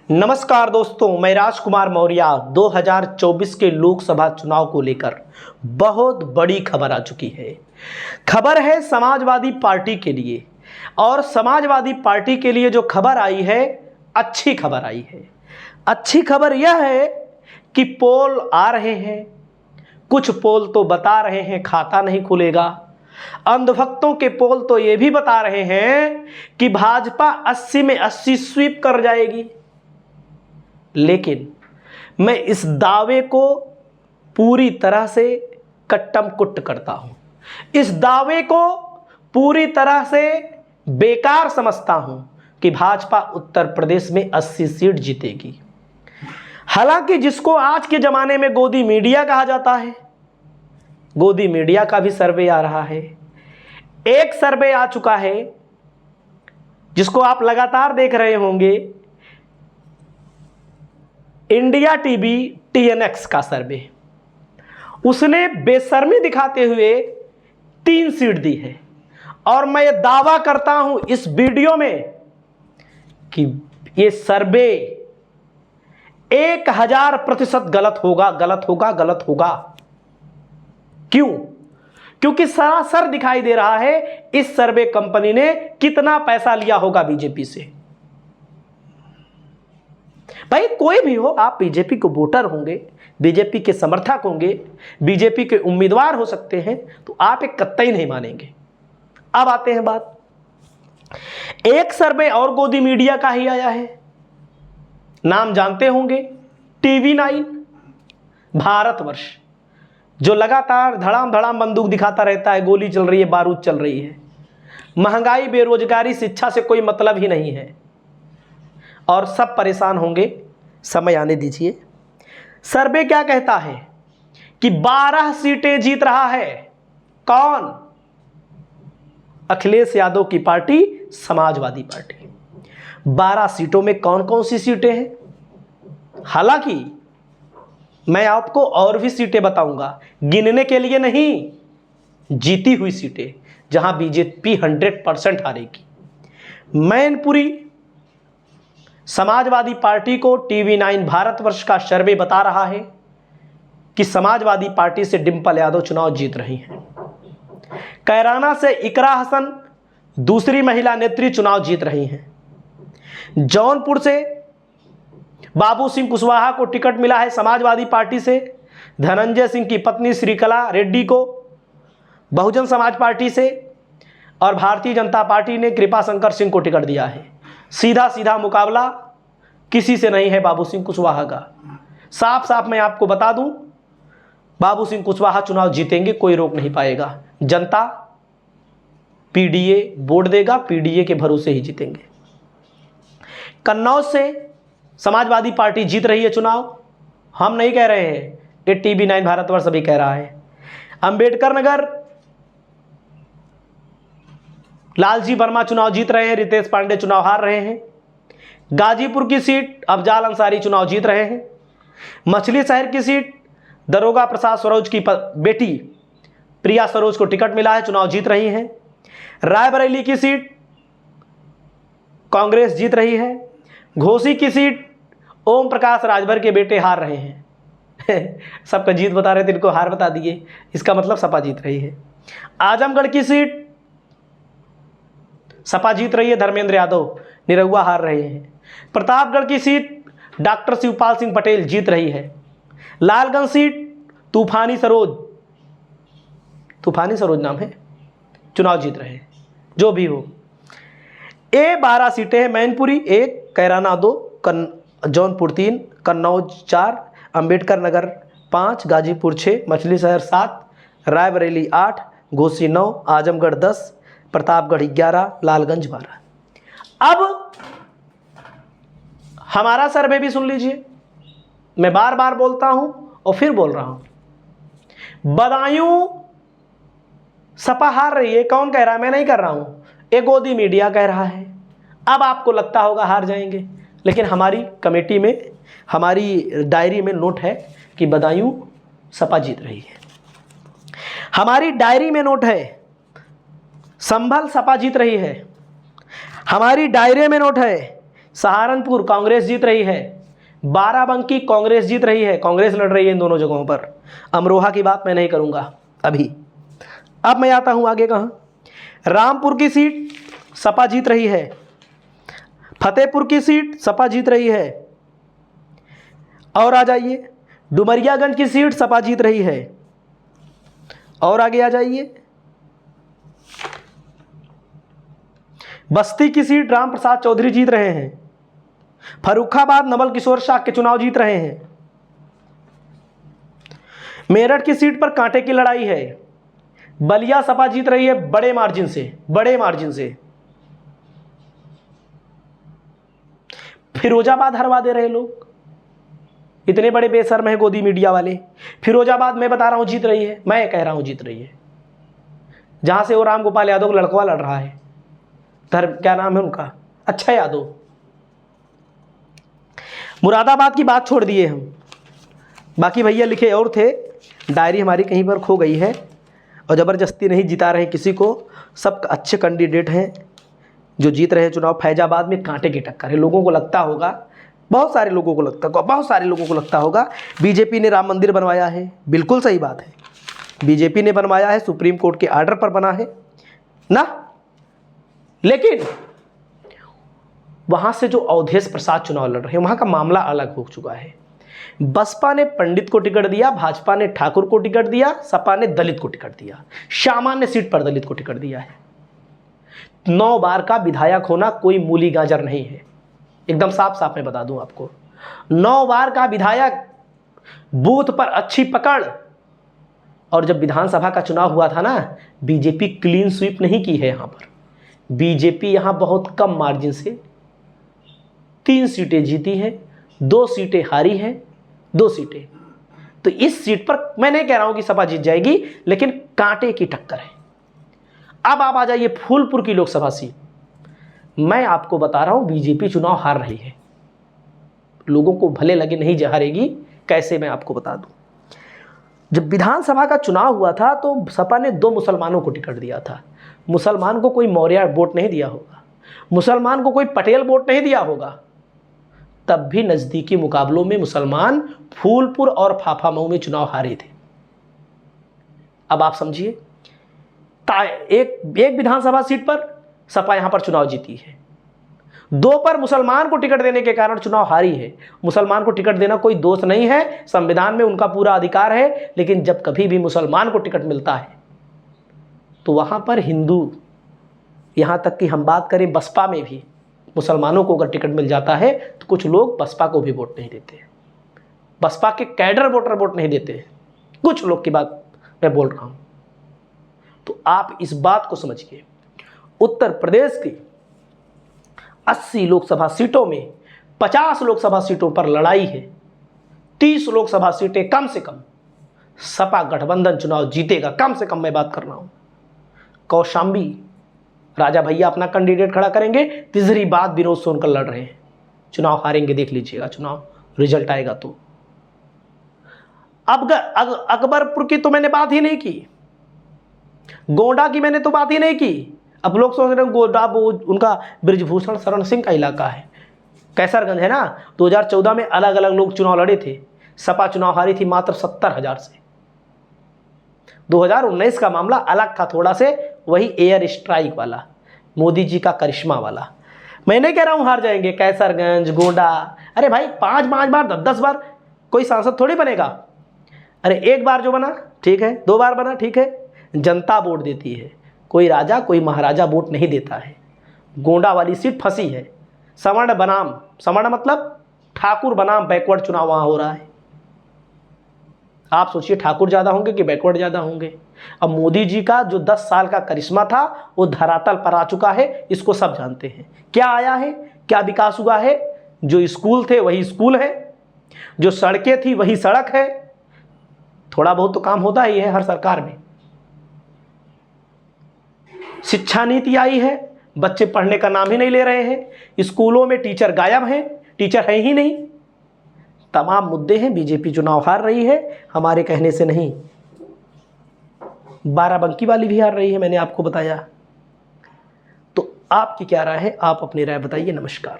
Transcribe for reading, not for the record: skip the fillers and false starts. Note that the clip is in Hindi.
नमस्कार दोस्तों, मैं राजकुमार मौर्य। 2024 के लोकसभा चुनाव को लेकर बहुत बड़ी खबर आ चुकी है। खबर है समाजवादी पार्टी के लिए, और समाजवादी पार्टी के लिए जो खबर आई है, अच्छी खबर आई है। अच्छी खबर यह है कि पोल आ रहे हैं। कुछ पोल तो बता रहे हैं खाता नहीं खुलेगा। अंधभक्तों के पोल तो ये भी बता रहे हैं कि भाजपा 80 में 80 स्वीप कर जाएगी। लेकिन मैं इस दावे को पूरी तरह से कट्टम कुट्ट करता हूं। इस दावे को पूरी तरह से बेकार समझता हूं कि भाजपा उत्तर प्रदेश में 80 सीट जीतेगी। हालांकि जिसको आज के जमाने में गोदी मीडिया कहा जाता है, गोदी मीडिया का भी सर्वे आ रहा है। एक सर्वे आ चुका है जिसको आप लगातार देख रहे होंगे, इंडिया टीवी TNX का सर्वे। उसने बेशर्मी दिखाते हुए 3 सीट दी है, और मैं ये दावा करता हूं इस वीडियो में कि ये सर्वे 1000% गलत होगा, गलत होगा, गलत होगा। क्यों? क्योंकि सरासर दिखाई दे रहा है इस सर्वे कंपनी ने कितना पैसा लिया होगा बीजेपी से। भाई कोई भी हो, आप बीजेपी के वोटर होंगे, बीजेपी के समर्थक होंगे, बीजेपी के उम्मीदवार हो सकते हैं, तो आप एक कतई नहीं मानेंगे। अब आते हैं बात, एक सर्वे और गोदी मीडिया का ही आया है। नाम जानते होंगे, TV9 भारतवर्ष, जो लगातार धड़ाम धड़ाम बंदूक दिखाता रहता है, गोली चल रही है, बारूद चल रही है। महंगाई, बेरोजगारी, शिक्षा से कोई मतलब ही नहीं है, और सब परेशान होंगे। समय आने दीजिए। सर्वे क्या कहता है कि 12 सीटें जीत रहा है। कौन? अखिलेश यादव की पार्टी, समाजवादी पार्टी। 12 सीटों में कौन कौन सी सीटें हैं? हालांकि मैं आपको और भी सीटें बताऊंगा, गिनने के लिए नहीं, जीती हुई सीटें जहां बीजेपी 100% हारेगी। मैनपुरी समाजवादी पार्टी को TV9 भारतवर्ष का सर्वे बता रहा है कि समाजवादी पार्टी से डिंपल यादव चुनाव जीत रही हैं। कैराना से इकरा हसन, दूसरी महिला नेत्री, चुनाव जीत रही हैं। जौनपुर से बाबू सिंह कुशवाहा को टिकट मिला है समाजवादी पार्टी से। धनंजय सिंह की पत्नी श्रीकला रेड्डी को बहुजन समाज पार्टी से, और भारतीय जनता पार्टी ने कृपा शंकर सिंह को टिकट दिया है। सीधा सीधा मुकाबला किसी से नहीं है बाबू सिंह कुशवाहा का। साफ साफ मैं आपको बता दूं, बाबू सिंह कुशवाहा चुनाव जीतेंगे, कोई रोक नहीं पाएगा। जनता PDA वोट देगा, PDA के भरोसे ही जीतेंगे। कन्नौज से समाजवादी पार्टी जीत रही है चुनाव, हम नहीं कह रहे हैं, ये TV9 भारतवर्ष अभी कह रहा है। अंबेडकर नगर लालजी वर्मा चुनाव जीत रहे हैं, रितेश पांडे चुनाव हार रहे हैं। गाजीपुर की सीट अफजाल अंसारी चुनाव जीत रहे हैं। मछली शहर की सीट दरोगा प्रसाद सरोज की बेटी प्रिया सरोज को टिकट मिला है, चुनाव जीत रही हैं। रायबरेली की सीट कांग्रेस जीत रही है। घोसी की सीट ओम प्रकाश राजभर के बेटे हार रहे हैं। सबका जीत बता रहे थे, इनको हार बता दिए, इसका मतलब सपा जीत रही है। आजमगढ़ की सीट सपा जीत रही है, धर्मेंद्र यादव निरहुआ हार रहे हैं। प्रतापगढ़ की सीट डॉक्टर शिवपाल सिंह पटेल जीत रही है। लालगंज सीट तूफानी सरोज नाम है, चुनाव जीत रहे हैं। जो भी हो, ये 12 सीटें हैं। मैनपुरी 1, कैराना 2, जौनपुर 3, कन्नौज 4, अंबेडकर नगर 5, गाजीपुर 6, मछली शहर 7, रायबरेली 8, घोसी 9, आजमगढ़ 10, प्रतापगढ़ 11, लालगंज 12। अब हमारा सर्वे भी सुन लीजिए। मैं बार बार बोलता हूं और फिर बोल रहा हूं, बदायूं सपा हार रही है। कौन कह रहा है? मैं नहीं कर रहा हूं, एक गोदी मीडिया कह रहा है। अब आपको लगता होगा हार जाएंगे, लेकिन हमारी कमेटी में, हमारी डायरी में नोट है कि बदायूं सपा जीत रही है। हमारी डायरी में नोट है संभल सपा जीत रही है। हमारी डायरी में नोट है सहारनपुर कांग्रेस जीत रही है, बाराबंकी कांग्रेस जीत रही है, कांग्रेस लड़ रही है इन दोनों जगहों पर। अमरोहा की बात मैं नहीं करूंगा अभी। अब मैं आता हूं आगे कहां, रामपुर की सीट सपा जीत रही है, फतेहपुर की सीट सपा जीत रही है, और आ जाइए डुमरियागंज की सीट सपा जीत रही है, और आगे आ जाइए बस्ती की सीट राम प्रसाद चौधरी जीत रहे हैं, फर्रुखाबाद नवल किशोर शाह के चुनाव जीत रहे हैं, मेरठ की सीट पर कांटे की लड़ाई है, बलिया सपा जीत रही है बड़े मार्जिन से, बड़े मार्जिन से। फिरोजाबाद हरवा दे रहे लोग, इतने बड़े बेशर्म है गोदी मीडिया वाले। फिरोजाबाद मैं बता रहा हूं जीत रही है, मैं कह रहा हूं जीत रही है, जहां से वो राम गोपाल यादव का लड़का लड़ रहा है, धर्म क्या नाम है उनका, अच्छा यादव। मुरादाबाद की बात छोड़ दिए हम, बाकी भैया लिखे और थे, डायरी हमारी कहीं पर खो गई है और ज़बरदस्ती नहीं जिता रहे किसी को, सब अच्छे कैंडिडेट हैं जो जीत रहे हैं चुनाव। फैजाबाद में कांटे की टक्कर है, लोगों को लगता होगा, बहुत सारे लोगों को लगता होगा बीजेपी ने राम मंदिर बनवाया है, बिल्कुल सही बात है, बीजेपी ने बनवाया है, सुप्रीम कोर्ट के आर्डर पर बना है ना, लेकिन वहां से जो अवधेश प्रसाद चुनाव लड़ रहे हैं वहां का मामला अलग हो चुका है। बसपा ने पंडित को टिकट दिया, भाजपा ने ठाकुर को टिकट दिया, सपा ने दलित को टिकट दिया, सामान्य सीट पर दलित को टिकट दिया है। 9 बार का विधायक होना कोई मूली गाजर नहीं है, एकदम साफ साफ मैं बता दूं आपको। 9 बार का विधायक, बूथ पर अच्छी पकड़, और जब विधानसभा का चुनाव हुआ था ना, बीजेपी क्लीन स्वीप नहीं की है यहां पर, बीजेपी यहां बहुत कम मार्जिन से 3 सीटें जीती हैं, 2 सीटें हारी हैं, 2 सीटें। तो इस सीट पर मैं नहीं कह रहा हूं कि सपा जीत जाएगी, लेकिन कांटे की टक्कर है। अब आप आ जाइए फूलपुर की लोकसभा सीट, मैं आपको बता रहा हूं बीजेपी चुनाव हार रही है, लोगों को भले लगे नहीं हारेगी, कैसे मैं आपको बता दूं। जब विधानसभा का चुनाव हुआ था तो सपा ने 2 मुसलमानों को टिकट दिया था, मुसलमान को कोई मौर्य वोट नहीं दिया होगा, मुसलमान को कोई पटेल वोट नहीं दिया होगा, तब भी नजदीकी मुकाबलों में मुसलमान फूलपुर और फाफामऊ में चुनाव हारे थे। अब आप समझिए, एक विधानसभा सीट पर सपा यहां पर चुनाव जीती है, 2 पर मुसलमान को टिकट देने के कारण चुनाव हारी है। मुसलमान को टिकट देना कोई दोष नहीं है, संविधान में उनका पूरा अधिकार है, लेकिन जब कभी भी मुसलमान को टिकट मिलता है तो वहां पर हिंदू, यहां तक कि हम बात करें बसपा में भी मुसलमानों को अगर टिकट मिल जाता है तो कुछ लोग बसपा को भी वोट नहीं देते, बसपा के कैडर वोटर वोट नहीं देते, कुछ लोग की बात मैं बोल रहा हूं। तो आप इस बात को समझिए, उत्तर प्रदेश की 80 लोकसभा सीटों में 50 लोकसभा सीटों पर लड़ाई है, 30 लोकसभा सीटें कम से कम सपा गठबंधन चुनाव जीतेगा, कम से कम मैं बात कर रहा हूं। कौशाम्बी राजा भैया अपना कैंडिडेट खड़ा करेंगे, तीसरी बात विनोद सोनकर लड़ रहे हैं, चुनाव हारेंगे, देख लीजिएगा चुनाव रिजल्ट आएगा तो। अब अकबरपुर की तो मैंने बात ही नहीं की, गोंडा की मैंने तो बात ही नहीं की। अब लोग सोच रहे हैं गोंडा वो उनका बृजभूषण शरण सिंह का इलाका है, कैसरगंज है ना। 2014 में अलग अलग लोग चुनाव लड़े थे, सपा चुनाव हारी थी मात्र 70,000 से। 2019 का मामला अलग था थोड़ा से, वही एयर स्ट्राइक वाला, मोदी जी का करिश्मा वाला। मैं नहीं कह रहा हूं हार जाएंगे, कैसरगंज गोंडा, अरे भाई 5 बार 10 बार कोई सांसद थोड़ी बनेगा। अरे 1 बार जो बना ठीक है, 2 बार बना ठीक है, जनता वोट देती है, कोई राजा कोई महाराजा वोट नहीं देता है। गोंडा वाली सीट फंसी है, सवर्ण बनाम, सवर्ण मतलब ठाकुर बनाम बैकवर्ड चुनाव वहां हो रहा है। आप सोचिए ठाकुर ज़्यादा होंगे कि बैकवर्ड ज़्यादा होंगे। अब मोदी जी का जो 10 साल का करिश्मा था वो धरातल पर आ चुका है, इसको सब जानते हैं। क्या आया है, क्या विकास हुआ है, जो स्कूल थे वही स्कूल है, जो सड़कें थी वही सड़क है, थोड़ा बहुत तो काम होता ही है हर सरकार में। शिक्षा नीति आई है, बच्चे पढ़ने का नाम ही नहीं ले रहे हैं, स्कूलों में टीचर गायब हैं, टीचर है ही नहीं, तमाम मुद्दे हैं। बीजेपी चुनाव हार रही है, हमारे कहने से नहीं, बाराबंकी वाली भी हार रही है, मैंने आपको बताया। तो आपकी क्या राय है, आप अपनी राय बताइए। नमस्कार।